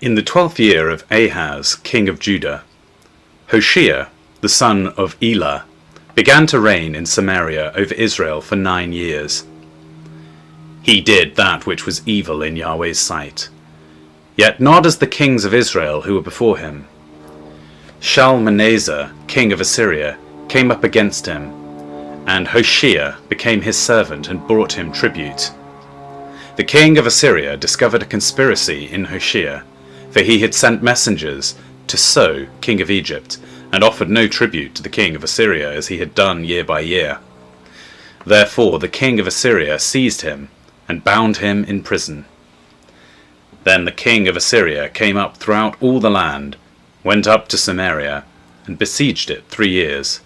In the 12th year of Ahaz, king of Judah, Hoshea, the son of Elah, began to reign in Samaria over Israel for 9 years. He did that which was evil in Yahweh's sight, yet not as the kings of Israel who were before him. Shalmaneser, king of Assyria, came up against him, and Hoshea became his servant and brought him tribute. The king of Assyria discovered a conspiracy in Hoshea, for he had sent messengers to So, king of Egypt, and offered no tribute to the king of Assyria as he had done year by year. Therefore the king of Assyria seized him and bound him in prison. Then the king of Assyria came up throughout all the land, went up to Samaria, and besieged it 3 years.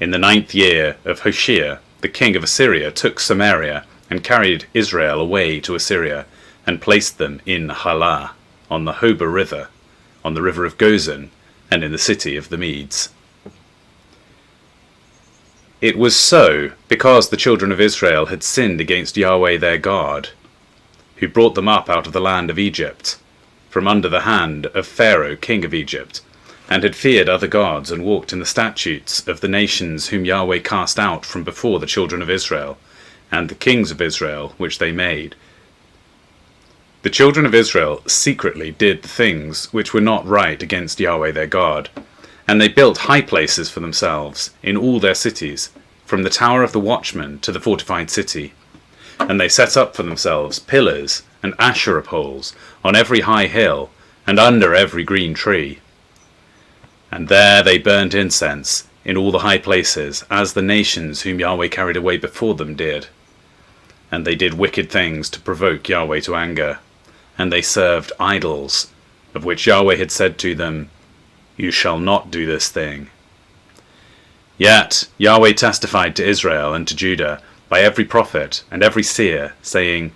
In the 9th year of Hoshea, the king of Assyria took Samaria and carried Israel away to Assyria, and placed them in Halah, on the Hobah river, on the river of Gozan, and in the city of the Medes. It was so because the children of Israel had sinned against Yahweh their God, who brought them up out of the land of Egypt, from under the hand of Pharaoh king of Egypt, and had feared other gods, and walked in the statutes of the nations whom Yahweh cast out from before the children of Israel, and the kings of Israel which they made. The children of Israel secretly did the things which were not right against Yahweh their God, and they built high places for themselves in all their cities, from the tower of the watchman to the fortified city. And they set up for themselves pillars and Asherah poles on every high hill and under every green tree. And there they burnt incense in all the high places, as the nations whom Yahweh carried away before them did. And they did wicked things to provoke Yahweh to anger. And they served idols, of which Yahweh had said to them, "You shall not do this thing." Yet Yahweh testified to Israel and to Judah by every prophet and every seer, saying,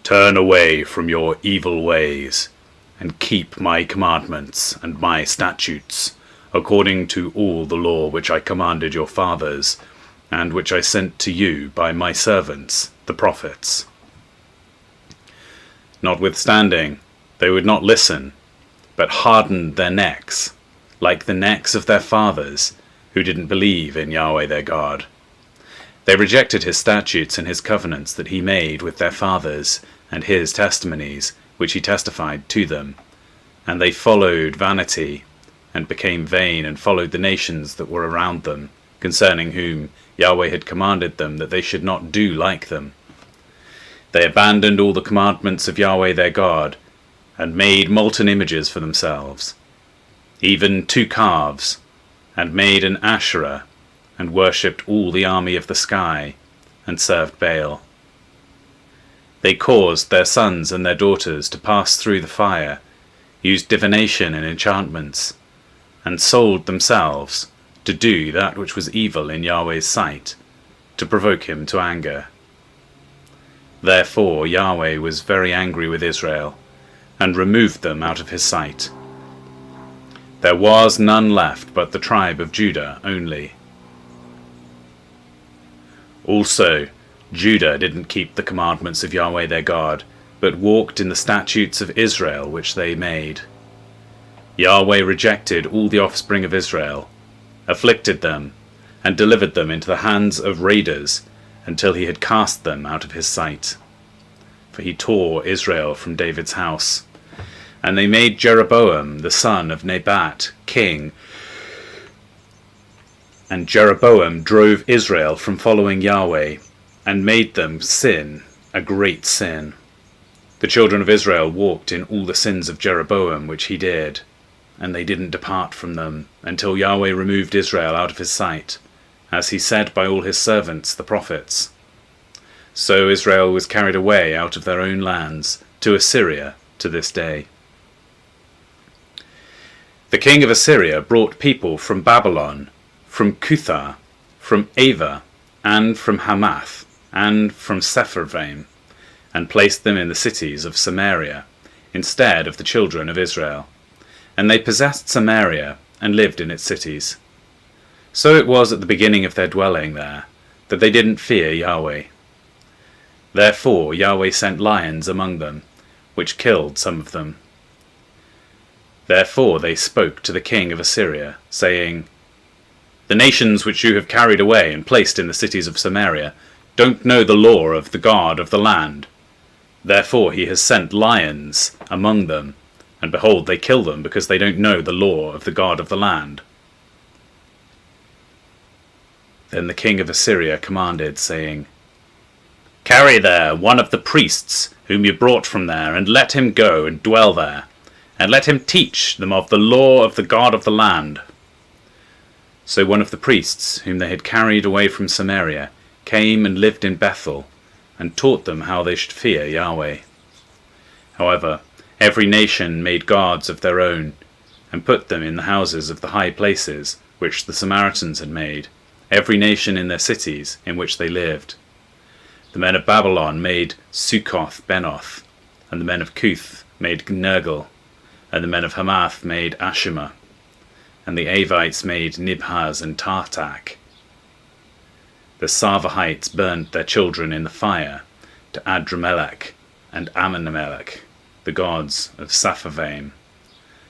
"Turn away from your evil ways, and keep my commandments and my statutes, according to all the law which I commanded your fathers, and which I sent to you by my servants, the prophets." Notwithstanding, they would not listen, but hardened their necks, like the necks of their fathers, who didn't believe in Yahweh their God. They rejected his statutes and his covenants that he made with their fathers, and his testimonies, which he testified to them. And they followed vanity, and became vain, and followed the nations that were around them, concerning whom Yahweh had commanded them that they should not do like them. They abandoned all the commandments of Yahweh their God, and made molten images for themselves, even 2 calves, and made an Asherah, and worshipped all the army of the sky, and served Baal. They caused their sons and their daughters to pass through the fire, used divination and enchantments, and sold themselves to do that which was evil in Yahweh's sight, to provoke him to anger. Therefore Yahweh was very angry with Israel, and removed them out of his sight. There was none left but the tribe of Judah only. Also, Judah didn't keep the commandments of Yahweh their God, but walked in the statutes of Israel which they made. Yahweh rejected all the offspring of Israel, afflicted them, and delivered them into the hands of raiders, until he had cast them out of his sight. For he tore Israel from David's house. And they made Jeroboam the son of Nebat king. And Jeroboam drove Israel from following Yahweh, and made them sin a great sin. The children of Israel walked in all the sins of Jeroboam which he did, and they didn't depart from them, until Yahweh removed Israel out of his sight, as he said by all his servants the prophets. So Israel was carried away out of their own lands to Assyria to this day. The king of Assyria brought people from Babylon, from Cuthah, from Ava, and from Hamath, and from Sepharvaim, and placed them in the cities of Samaria, instead of the children of Israel. And they possessed Samaria, and lived in its cities. So it was at the beginning of their dwelling there, that they didn't fear Yahweh. Therefore Yahweh sent lions among them, which killed some of them. Therefore they spoke to the king of Assyria, saying, "The nations which you have carried away and placed in the cities of Samaria don't know the law of the God of the land. Therefore he has sent lions among them, and behold, they kill them because they don't know the law of the God of the land." Then the king of Assyria commanded, saying, "Carry there one of the priests whom you brought from there, and let him go and dwell there, and let him teach them of the law of the God of the land." So one of the priests whom they had carried away from Samaria came and lived in Bethel, and taught them how they should fear Yahweh. However, every nation made gods of their own, and put them in the houses of the high places which the Samaritans had made, every nation in their cities in which they lived. The men of Babylon made Succoth-Benoth, and the men of Cuth made Nergal, and the men of Hamath made Ashima, and the Avites made Nibhaz and Tartak. The Sarvahites burnt their children in the fire to Adramelech and Amanamelech, the gods of Sapharvaim.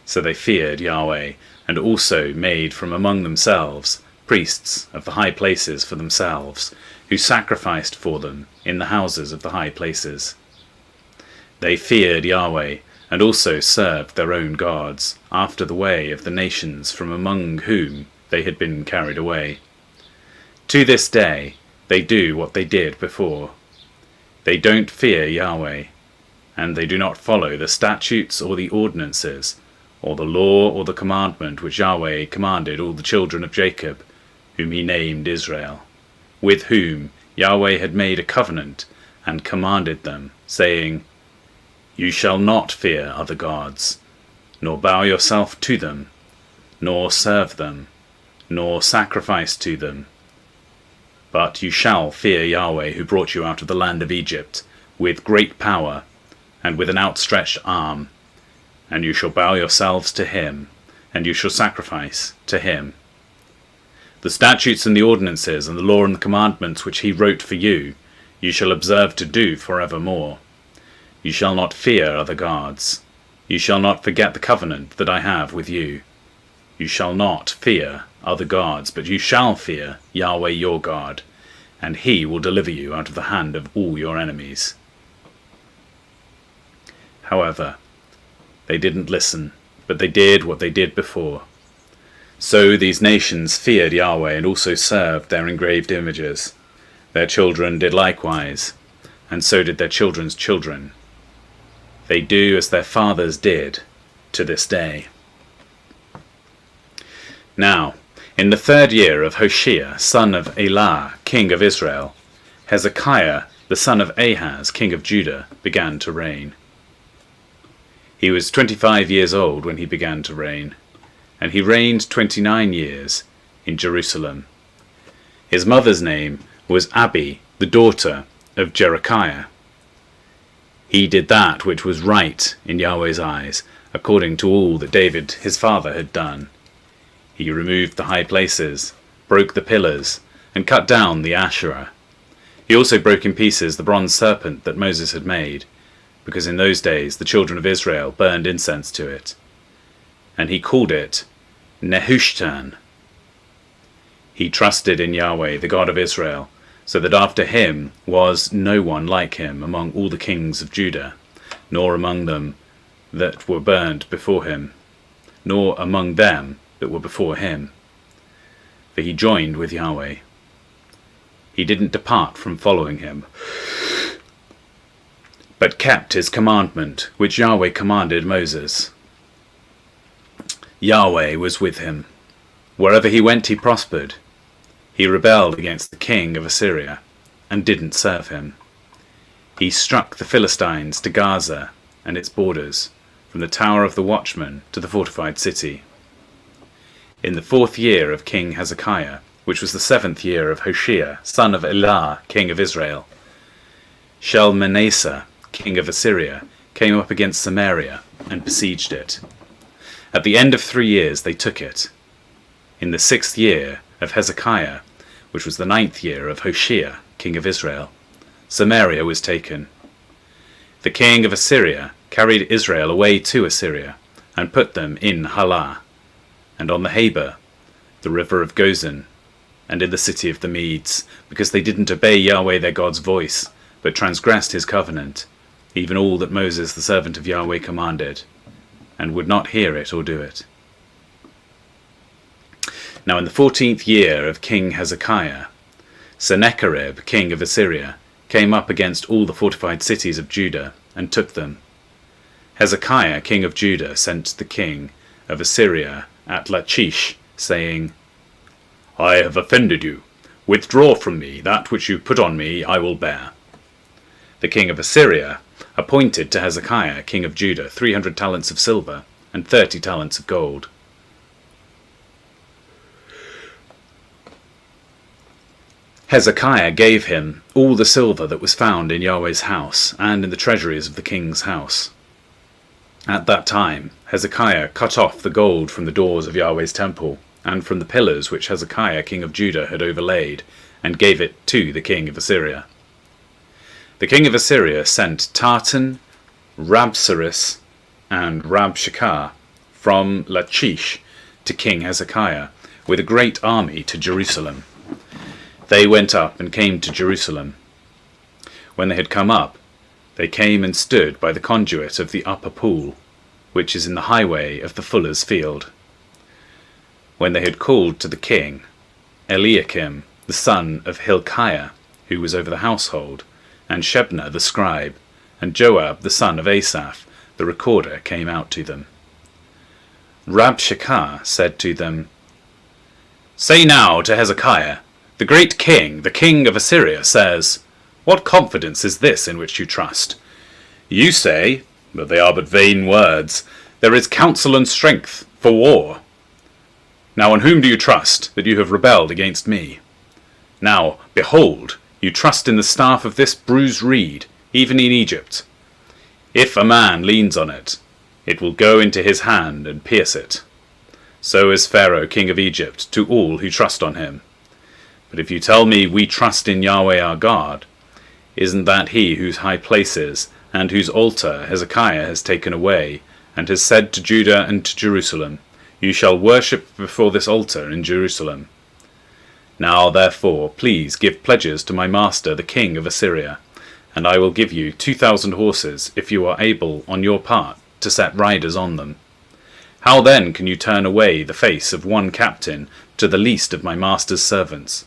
So they feared Yahweh, and also made from among themselves priests of the high places for themselves, who sacrificed for them in the houses of the high places. They feared Yahweh, and also served their own gods, after the way of the nations from among whom they had been carried away. To this day they do what they did before. They don't fear Yahweh, and they do not follow the statutes or the ordinances, or the law or the commandment which Yahweh commanded all the children of Jacob, whom he named Israel, with whom Yahweh had made a covenant and commanded them, saying, "You shall not fear other gods, nor bow yourself to them, nor serve them, nor sacrifice to them. But you shall fear Yahweh, who brought you out of the land of Egypt, with great power, and with an outstretched arm. And you shall bow yourselves to him, and you shall sacrifice to him. The statutes and the ordinances, and the law and the commandments which he wrote for you, you shall observe to do forevermore. You shall not fear other gods. You shall not forget the covenant that I have with you. You shall not fear other gods, but you shall fear Yahweh your God, and he will deliver you out of the hand of all your enemies." However, they didn't listen, but they did what they did before. So these nations feared Yahweh and also served their engraved images. Their children did likewise, and so did their children's children. They do as their fathers did to this day. Now, in the 3rd year of Hoshea, son of Elah, king of Israel, Hezekiah, the son of Ahaz, king of Judah, began to reign. He was 25 years old when he began to reign, and he reigned 29 years in Jerusalem. His mother's name was Abi, the daughter of Jerechiah. He did that which was right in Yahweh's eyes, according to all that David his father had done. He removed the high places, broke the pillars, and cut down the Asherah. He also broke in pieces the bronze serpent that Moses had made, because in those days the children of Israel burned incense to it. And he called it Nehushtan. He trusted in Yahweh, the God of Israel, so that after him was no one like him among all the kings of Judah, nor among them that were burned before him, nor among them that were before him. For he joined with Yahweh. He didn't depart from following him, but kept his commandment, which Yahweh commanded Moses. Yahweh was with him. Wherever he went he prospered. He rebelled against the king of Assyria, and didn't serve him. He struck the Philistines to Gaza and its borders, from the tower of the watchman to the fortified city. In the 4th year of King Hezekiah, which was the 7th year of Hoshea, son of Elah, king of Israel, Shalmaneser, king of Assyria, came up against Samaria and besieged it. At the end of 3 years they took it. In the 6th year of Hezekiah, which was the 9th year of Hoshea, king of Israel, Samaria was taken. The king of Assyria carried Israel away to Assyria, and put them in Halah, and on the Habor, the river of Gozan, and in the city of the Medes, because they didn't obey Yahweh their God's voice, but transgressed his covenant, even all that Moses the servant of Yahweh commanded, and would not hear it or do it. Now in the 14th year of King Hezekiah, Sennacherib, king of Assyria, came up against all the fortified cities of Judah, and took them. Hezekiah, king of Judah, sent the king of Assyria at Lachish, saying, I have offended you. Withdraw from me. That which you put on me I will bear. The king of Assyria appointed to Hezekiah, king of Judah, 300 talents of silver and 30 talents of gold. Hezekiah gave him all the silver that was found in Yahweh's house and in the treasuries of the king's house. At that time Hezekiah cut off the gold from the doors of Yahweh's temple and from the pillars which Hezekiah king of Judah had overlaid, and gave it to the king of Assyria. The king of Assyria sent Tartan, Rabsaris, and Rabshakeh from Lachish to King Hezekiah with a great army to Jerusalem. They went up and came to Jerusalem. When they had come up, they came and stood by the conduit of the upper pool, which is in the highway of the fuller's field. When they had called to the king, Eliakim, the son of Hilkiah, who was over the household, and Shebna the scribe, and Joab the son of Asaph, the recorder, came out to them. Rabshakeh said to them, Say now to Hezekiah, the great king, the king of Assyria, says, What confidence is this in which you trust? You say, but they are but vain words, there is counsel and strength for war. Now on whom do you trust, that you have rebelled against me? Now, behold, you trust in the staff of this bruised reed, even in Egypt. If a man leans on it, it will go into his hand and pierce it. So is Pharaoh king of Egypt to all who trust on him. But if you tell me we trust in Yahweh our God, isn't that he whose high places and whose altar Hezekiah has taken away, and has said to Judah and to Jerusalem, You shall worship before this altar in Jerusalem. Now therefore please give pledges to my master the king of Assyria, and I will give you 2,000 horses, if you are able on your part to set riders on them. How then can you turn away the face of one captain to the least of my master's servants,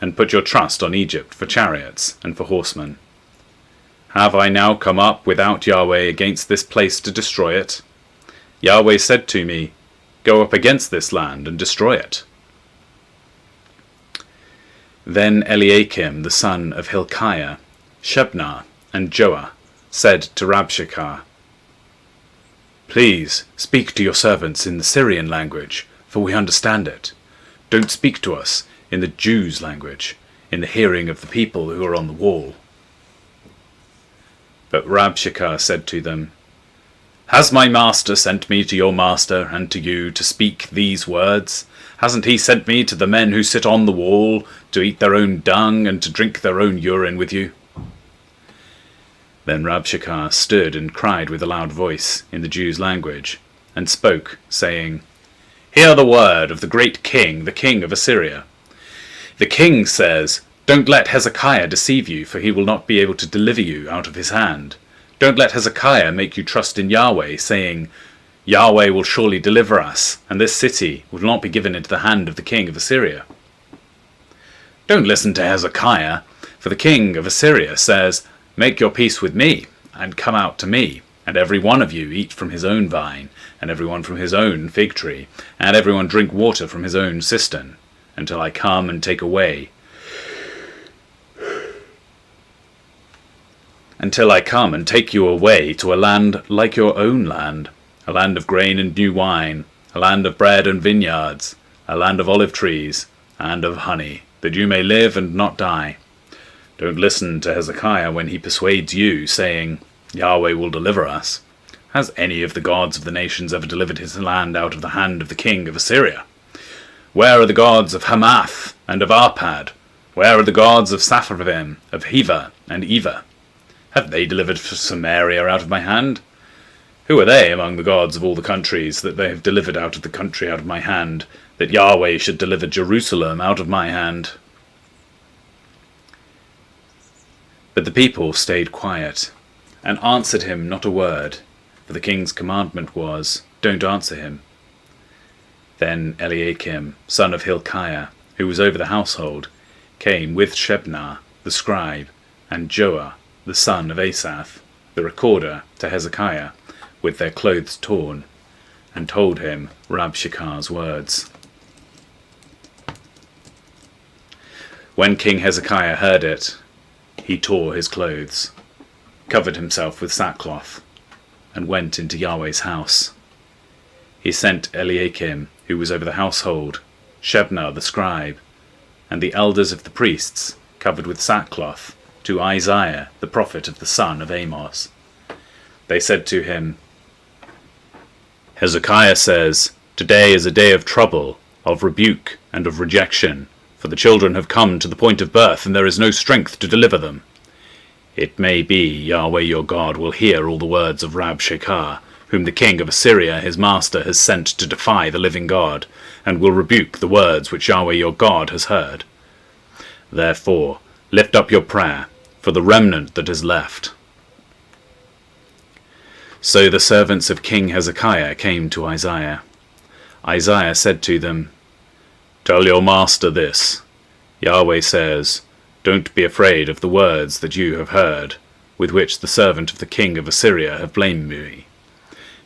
and put your trust on Egypt for chariots and for horsemen? Have I now come up without Yahweh against this place to destroy it? Yahweh said to me, Go up against this land and destroy it. Then Eliakim the son of Hilkiah, Shebna, and Joah said to Rabshakeh, Please speak to your servants in the Syrian language, for we understand it. Don't speak to us in the Jews' language, in the hearing of the people who are on the wall. But Rabshakeh said to them, Has my master sent me to your master and to you to speak these words? Hasn't he sent me to the men who sit on the wall, to eat their own dung and to drink their own urine with you? Then Rabshakeh stood and cried with a loud voice in the Jews' language, and spoke, saying, Hear the word of the great king, the king of Assyria. The king says, Don't let Hezekiah deceive you, for he will not be able to deliver you out of his hand. Don't let Hezekiah make you trust in Yahweh, saying, Yahweh will surely deliver us, and this city will not be given into the hand of the king of Assyria. Don't listen to Hezekiah, for the king of Assyria says, Make your peace with me, and come out to me, and every one of you eat from his own vine, and every one from his own fig tree, and every one drink water from his own cistern, until I come and take away. Until I come and take you away to a land like your own land, a land of grain and new wine, a land of bread and vineyards, a land of olive trees and of honey, that you may live and not die. Don't listen to Hezekiah when he persuades you, saying, Yahweh will deliver us. Has any of the gods of the nations ever delivered his land out of the hand of the king of Assyria? Where are the gods of Hamath and of Arpad? Where are the gods of Sepharvaim, of Heva and Eva? Have they delivered Samaria out of my hand? Who are they among the gods of all the countries that they have delivered out of the country out of my hand, that Yahweh should deliver Jerusalem out of my hand? But the people stayed quiet, and answered him not a word, for the king's commandment was, Don't answer him. Then Eliakim, son of Hilkiah, who was over the household, came with Shebna the scribe, and Joah the son of Asaph, the recorder, to Hezekiah, with their clothes torn, and told him Rabshakeh's words. When King Hezekiah heard it, he tore his clothes, covered himself with sackcloth, and went into Yahweh's house. He sent Eliakim, who was over the household, Shebna the scribe, and the elders of the priests, covered with sackcloth, to Isaiah the prophet of the son of Amos. They said to him, Hezekiah says, Today is a day of trouble, of rebuke, and of rejection, for the children have come to the point of birth, and there is no strength to deliver them. It may be Yahweh your God will hear all the words of Rabshakeh, whom the king of Assyria his master has sent to defy the living God, and will rebuke the words which Yahweh your God has heard. Therefore lift up your prayer for the remnant that is left. So the servants of King Hezekiah came to Isaiah. Isaiah said to them, Tell your master this. Yahweh says, Don't be afraid of the words that you have heard, with which the servant of the king of Assyria have blamed me.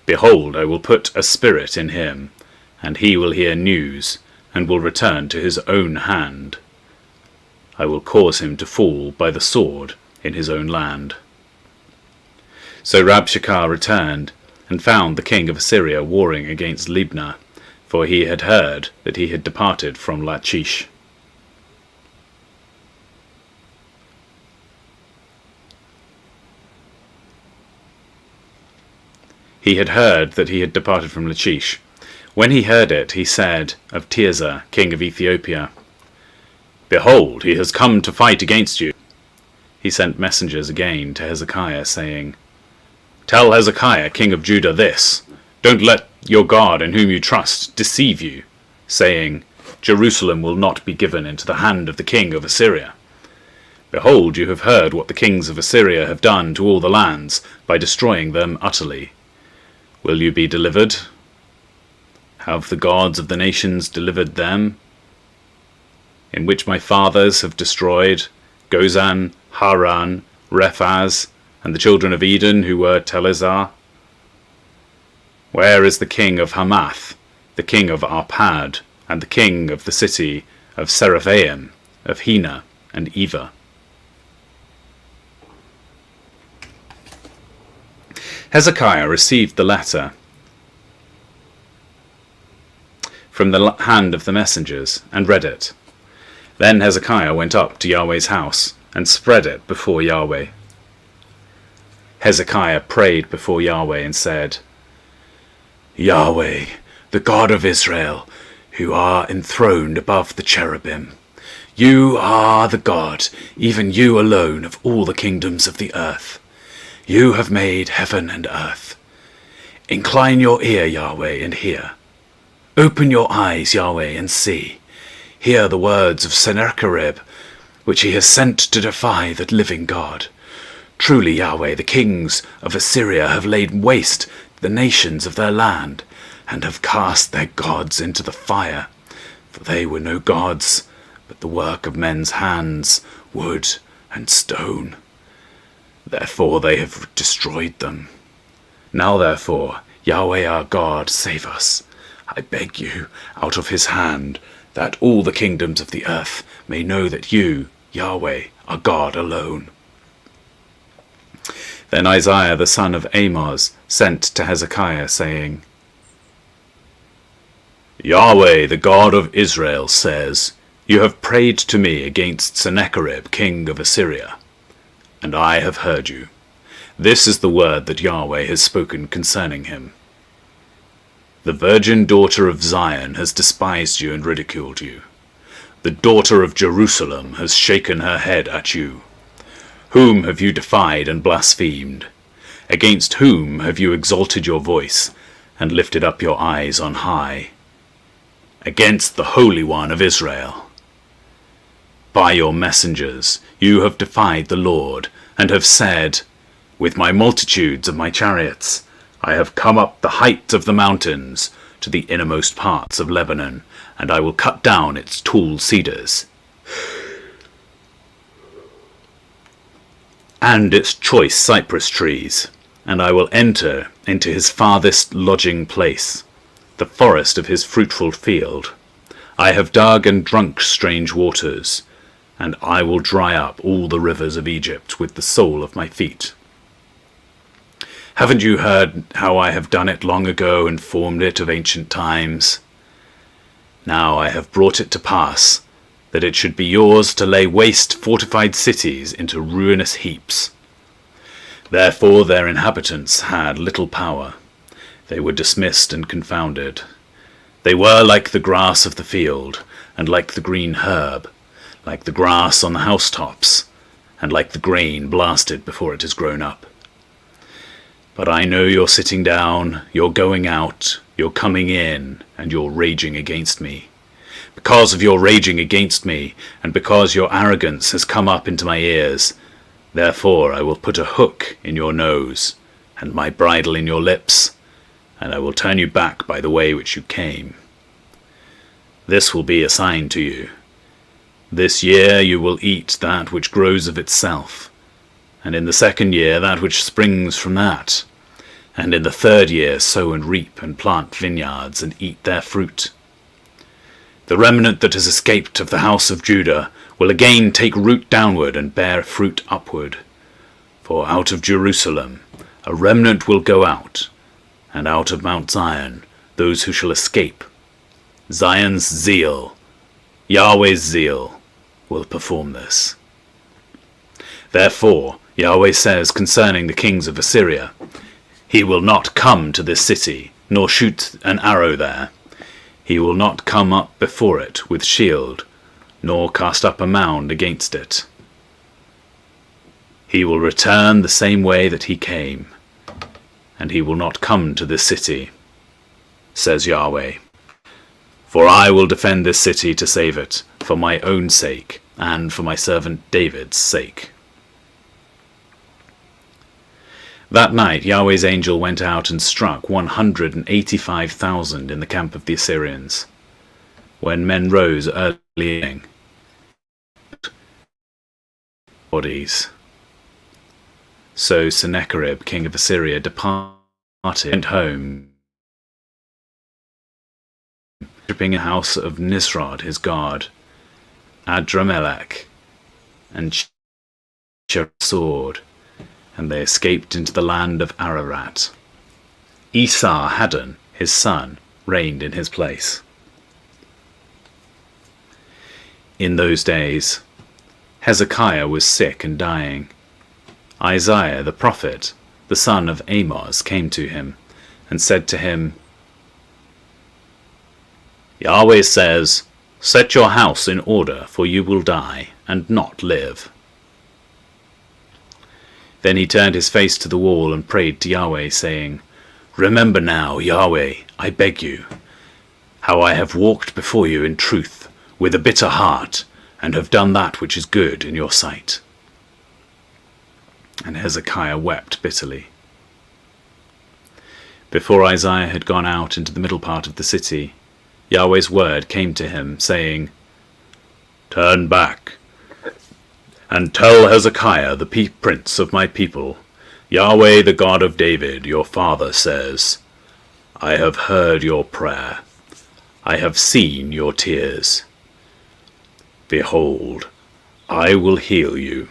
Behold, I will put a spirit in him, and he will hear news, and will return to his own hand. I will cause him to fall by the sword in his own land. So Rabshakeh returned, and found the king of Assyria warring against Libnah, for he had heard that he had departed from Lachish. When he heard it, he said of Tirzah, king of Ethiopia, Behold, he has come to fight against you. He sent messengers again to Hezekiah, saying, Tell Hezekiah, king of Judah, this, Don't let your God in whom you trust deceive you, saying, Jerusalem will not be given into the hand of the king of Assyria. Behold, you have heard what the kings of Assyria have done to all the lands, by destroying them utterly. Will you be delivered? Have the gods of the nations delivered them, in which my fathers have destroyed, Gozan, Haran, Rephaz, and the children of Eden who were Telazar? Where is the king of Hamath, the king of Arpad, and the king of the city of Seraphaim, of Hena and Eva? Hezekiah received the letter from the hand of the messengers, and read it. Then Hezekiah went up to Yahweh's house, and spread it before Yahweh. Hezekiah prayed before Yahweh, and said, Yahweh, the God of Israel, who are enthroned above the cherubim, you are the God, even you alone, of all the kingdoms of the earth. You have made heaven and earth. Incline your ear, Yahweh, and hear. Open your eyes, Yahweh, and see. Hear the words of Sennacherib, which he has sent to defy the living God. Truly, Yahweh, the kings of Assyria have laid waste the nations of their land, and have cast their gods into the fire. For they were no gods, but the work of men's hands, wood and stone. Therefore they have destroyed them. Now therefore, Yahweh our God, save us, I beg you, out of his hand, that all the kingdoms of the earth may know that you, Yahweh, are God alone. Then Isaiah the son of Amos sent to Hezekiah, saying, Yahweh, the God of Israel, says, You have prayed to me against Sennacherib, king of Assyria, and I have heard you. This is the word that Yahweh has spoken concerning him. The virgin daughter of Zion has despised you and ridiculed you. The daughter of Jerusalem has shaken her head at you. Whom have you defied and blasphemed? Against whom have you exalted your voice and lifted up your eyes on high? Against the Holy One of Israel. By your messengers you have defied the Lord, and have said, with my multitudes of my chariots, I have come up the height of the mountains to the innermost parts of Lebanon, and I will cut down its tall cedars and its choice cypress trees, and I will enter into his farthest lodging place, the forest of his fruitful field. I have dug and drunk strange waters, and I will dry up all the rivers of Egypt with the sole of my feet. Haven't you heard how I have done it long ago and formed it of ancient times? Now I have brought it to pass, that it should be yours to lay waste fortified cities into ruinous heaps. Therefore their inhabitants had little power. They were dismissed and confounded. They were like the grass of the field, and like the green herb, like the grass on the housetops, and like the grain blasted before it has grown up. But I know you're sitting down, you're going out, you're coming in, and you're raging against me. Because of your raging against me, and because your arrogance has come up into my ears, therefore I will put a hook in your nose, and my bridle in your lips, and I will turn you back by the way which you came. This will be a sign to you. This year you will eat that which grows of itself, and in the second year that which springs from that, and in the third year sow and reap and plant vineyards and eat their fruit. The remnant that has escaped of the house of Judah will again take root downward and bear fruit upward. For out of Jerusalem a remnant will go out, and out of Mount Zion those who shall escape. Zion's zeal, Yahweh's zeal, will perform this. Therefore Yahweh says concerning the kings of Assyria, he will not come to this city, nor shoot an arrow there. He will not come up before it with shield, nor cast up a mound against it. He will return the same way that he came, and he will not come to this city, says Yahweh. For I will defend this city to save it, for my own sake, and for my servant David's sake. That night Yahweh's angel went out and struck 185,000 in the camp of the Assyrians, when men rose early bodies. So Sennacherib, king of Assyria, departed and went home, worshipping a house of Nisrod his god, Adramelech, and sword, and they escaped into the land of Ararat. Esarhaddon, his son, reigned in his place. In those days, Hezekiah was sick and dying. Isaiah the prophet, the son of Amoz, came to him and said to him, Yahweh says, set your house in order, for you will die and not live. Then he turned his face to the wall and prayed to Yahweh, saying, remember now, Yahweh, I beg you, how I have walked before you in truth, with a bitter heart, and have done that which is good in your sight. And Hezekiah wept bitterly. Before Isaiah had gone out into the middle part of the city, Yahweh's word came to him, saying, turn back, and tell Hezekiah the prince of my people, Yahweh the God of David your father says, I have heard your prayer, I have seen your tears. Behold, I will heal you.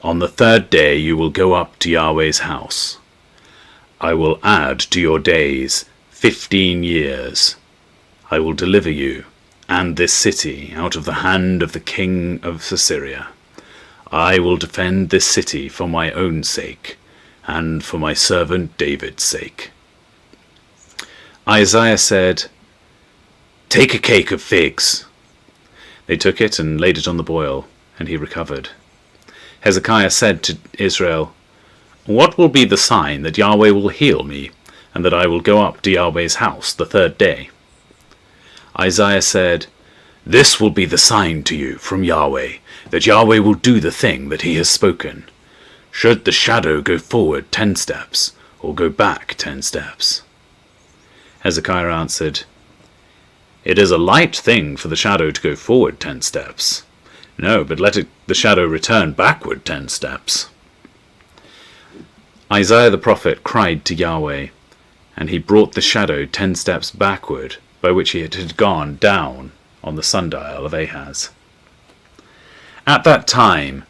On the third day you will go up to Yahweh's house. I will add to your days 15 years. I will deliver you and this city out of the hand of the king of Assyria. I will defend this city for my own sake, and for my servant David's sake. Isaiah said, take a cake of figs. They took it and laid it on the boil, and he recovered. Hezekiah said to Israel, What will be the sign that Yahweh will heal me, and that I will go up to Yahweh's house the third day? Isaiah said, This will be the sign to you from Yahweh, that Yahweh will do the thing that he has spoken. Should the shadow go forward 10 steps, or go back 10 steps? Hezekiah answered, It is a light thing for the shadow to go forward 10 steps. No, but let the shadow return backward 10 steps. Isaiah the prophet cried to Yahweh, and he brought the shadow 10 steps backward, by which it had gone down on the sundial of Ahaz. At that time,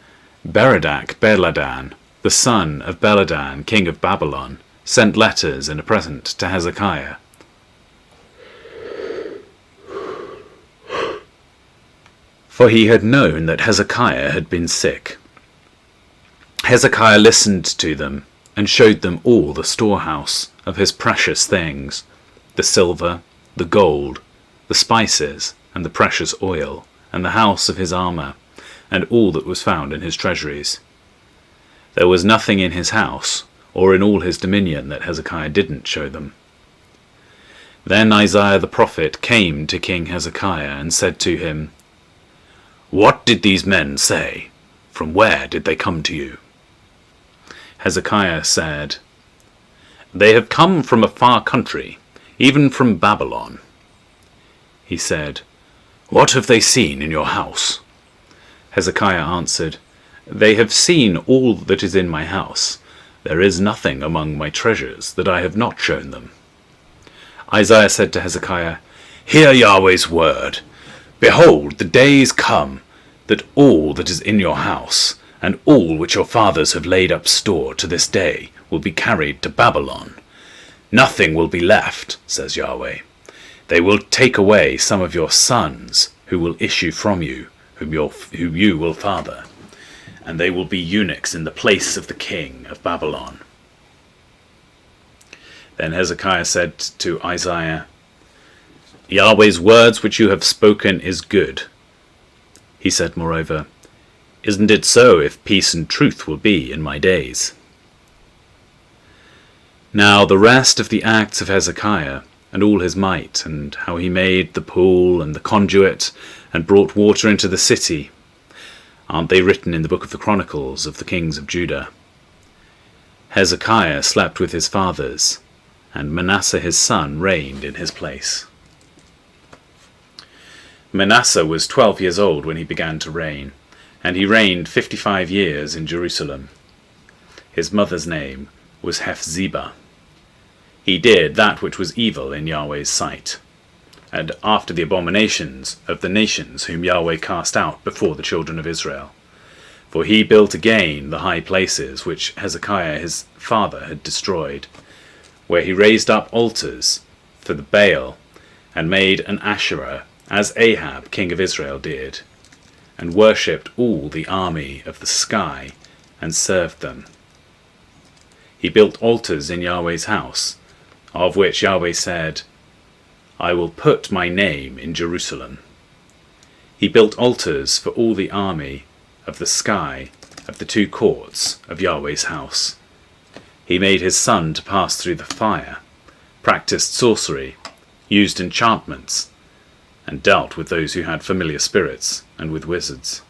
Berodach-Baladan, the son of Baladan, king of Babylon, sent letters and a present to Hezekiah. For he had known that Hezekiah had been sick. Hezekiah listened to them, and showed them all the storehouse of his precious things, the silver, the gold, the spices, and the precious oil, and the house of his armor, and all that was found in his treasuries. There was nothing in his house, or in all his dominion, that Hezekiah didn't show them. Then Isaiah the prophet came to King Hezekiah, and said to him, What did these men say? From where did they come to you? Hezekiah said, They have come from a far country, even from Babylon. He said, What have they seen in your house? Hezekiah answered, They have seen all that is in my house. There is nothing among my treasures that I have not shown them. Isaiah said to Hezekiah, Hear Yahweh's word. Behold, the days come, that all that is in your house, and all which your fathers have laid up store to this day, will be carried to Babylon. Nothing will be left, says Yahweh. They will take away some of your sons, who will issue from you, whom you will father, and they will be eunuchs in the place of the king of Babylon. Then Hezekiah said to Isaiah, Yahweh's words which you have spoken is good. He said, moreover, Isn't it so if peace and truth will be in my days? Now the rest of the acts of Hezekiah, and all his might, and how he made the pool and the conduit, and brought water into the city, aren't they written in the book of the Chronicles of the kings of Judah? Hezekiah slept with his fathers, and Manasseh his son reigned in his place. Manasseh was 12 years old when he began to reign, and he reigned 55 years in Jerusalem. His mother's name was Hephzibah. He did that which was evil in Yahweh's sight, and after the abominations of the nations whom Yahweh cast out before the children of Israel. For he built again the high places which Hezekiah his father had destroyed, where he raised up altars for the Baal, and made an Asherah, as Ahab king of Israel did, and worshipped all the army of the sky, and served them. He built altars in Yahweh's house, of which Yahweh said, I will put my name in Jerusalem. He built altars for all the army of the sky of the 2 courts of Yahweh's house. He made his son to pass through the fire, practiced sorcery, used enchantments, and dealt with those who had familiar spirits and with wizards.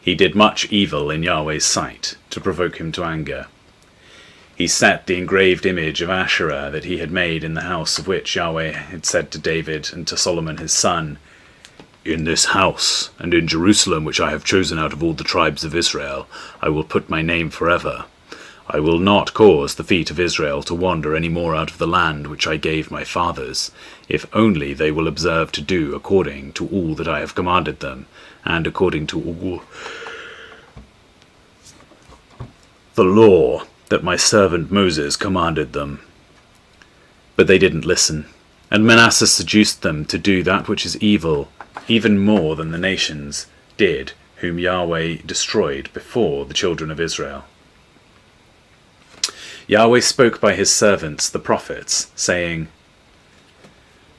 He did much evil in Yahweh's sight to provoke him to anger. He set the engraved image of Asherah that he had made in the house of which Yahweh had said to David and to Solomon his son, In this house and in Jerusalem which I have chosen out of all the tribes of Israel, I will put my name forever. I will not cause the feet of Israel to wander any more out of the land which I gave my fathers, if only they will observe to do according to all that I have commanded them, and according to all the law that my servant Moses commanded them. But they didn't listen, and Manasseh seduced them to do that which is evil, even more than the nations did whom Yahweh destroyed before the children of Israel. Yahweh spoke by his servants the prophets, saying,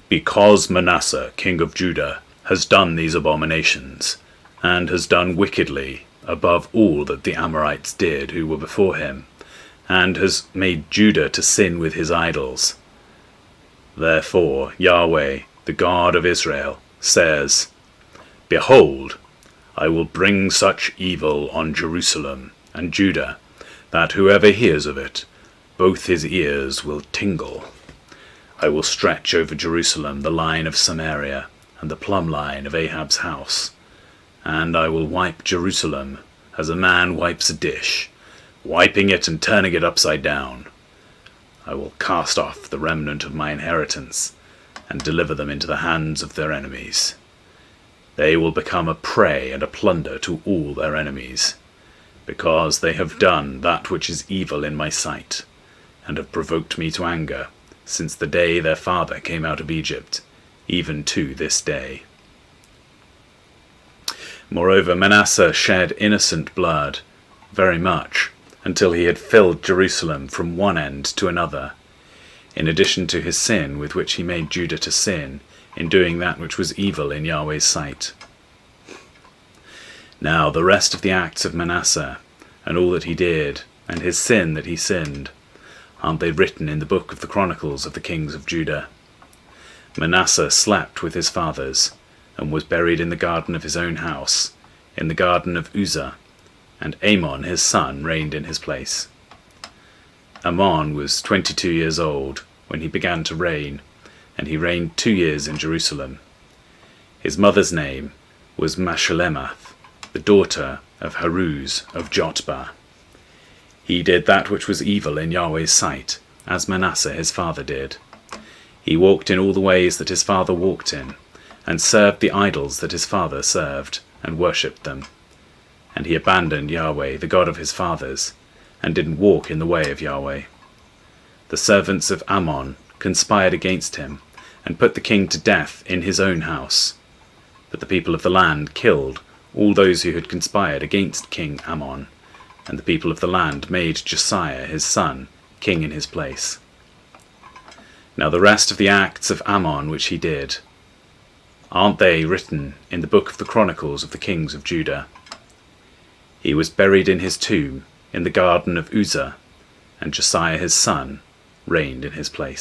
Because Manasseh king of Judah has done these abominations, and has done wickedly above all that the Amorites did who were before him, and has made Judah to sin with his idols. Therefore Yahweh, the God of Israel, says, Behold, I will bring such evil on Jerusalem and Judah, that whoever hears of it, both his ears will tingle. I will stretch over Jerusalem the line of Samaria, and the plumb line of Ahab's house, and I will wipe Jerusalem as a man wipes a dish, wiping it and turning it upside down. I will cast off the remnant of my inheritance, and deliver them into the hands of their enemies. They will become a prey and a plunder to all their enemies, because they have done that which is evil in my sight, and have provoked me to anger, since the day their father came out of Egypt, even to this day. Moreover, Manasseh shed innocent blood, very much, until he had filled Jerusalem from one end to another, in addition to his sin with which he made Judah to sin, in doing that which was evil in Yahweh's sight. Now the rest of the acts of Manasseh, and all that he did, and his sin that he sinned, aren't they written in the book of the Chronicles of the kings of Judah? Manasseh slept with his fathers, and was buried in the garden of his own house, in the garden of Uzzah, and Amon his son reigned in his place. Amon was 22 years old when he began to reign, and he reigned 2 years in Jerusalem. His mother's name was Mashulemath, the daughter of Haruz of Jotbah. He did that which was evil in Yahweh's sight, as Manasseh his father did. He walked in all the ways that his father walked in, and served the idols that his father served, and worshipped them. And he abandoned Yahweh, the God of his fathers, and didn't walk in the way of Yahweh. The servants of Ammon conspired against him, and put the king to death in his own house. But the people of the land killed all those who had conspired against King Ammon, and the people of the land made Josiah his son king in his place. Now the rest of the acts of Ammon which he did, aren't they written in the book of the Chronicles of the kings of Judah? He was buried in his tomb in the garden of Uzzah, and Josiah his son reigned in his place.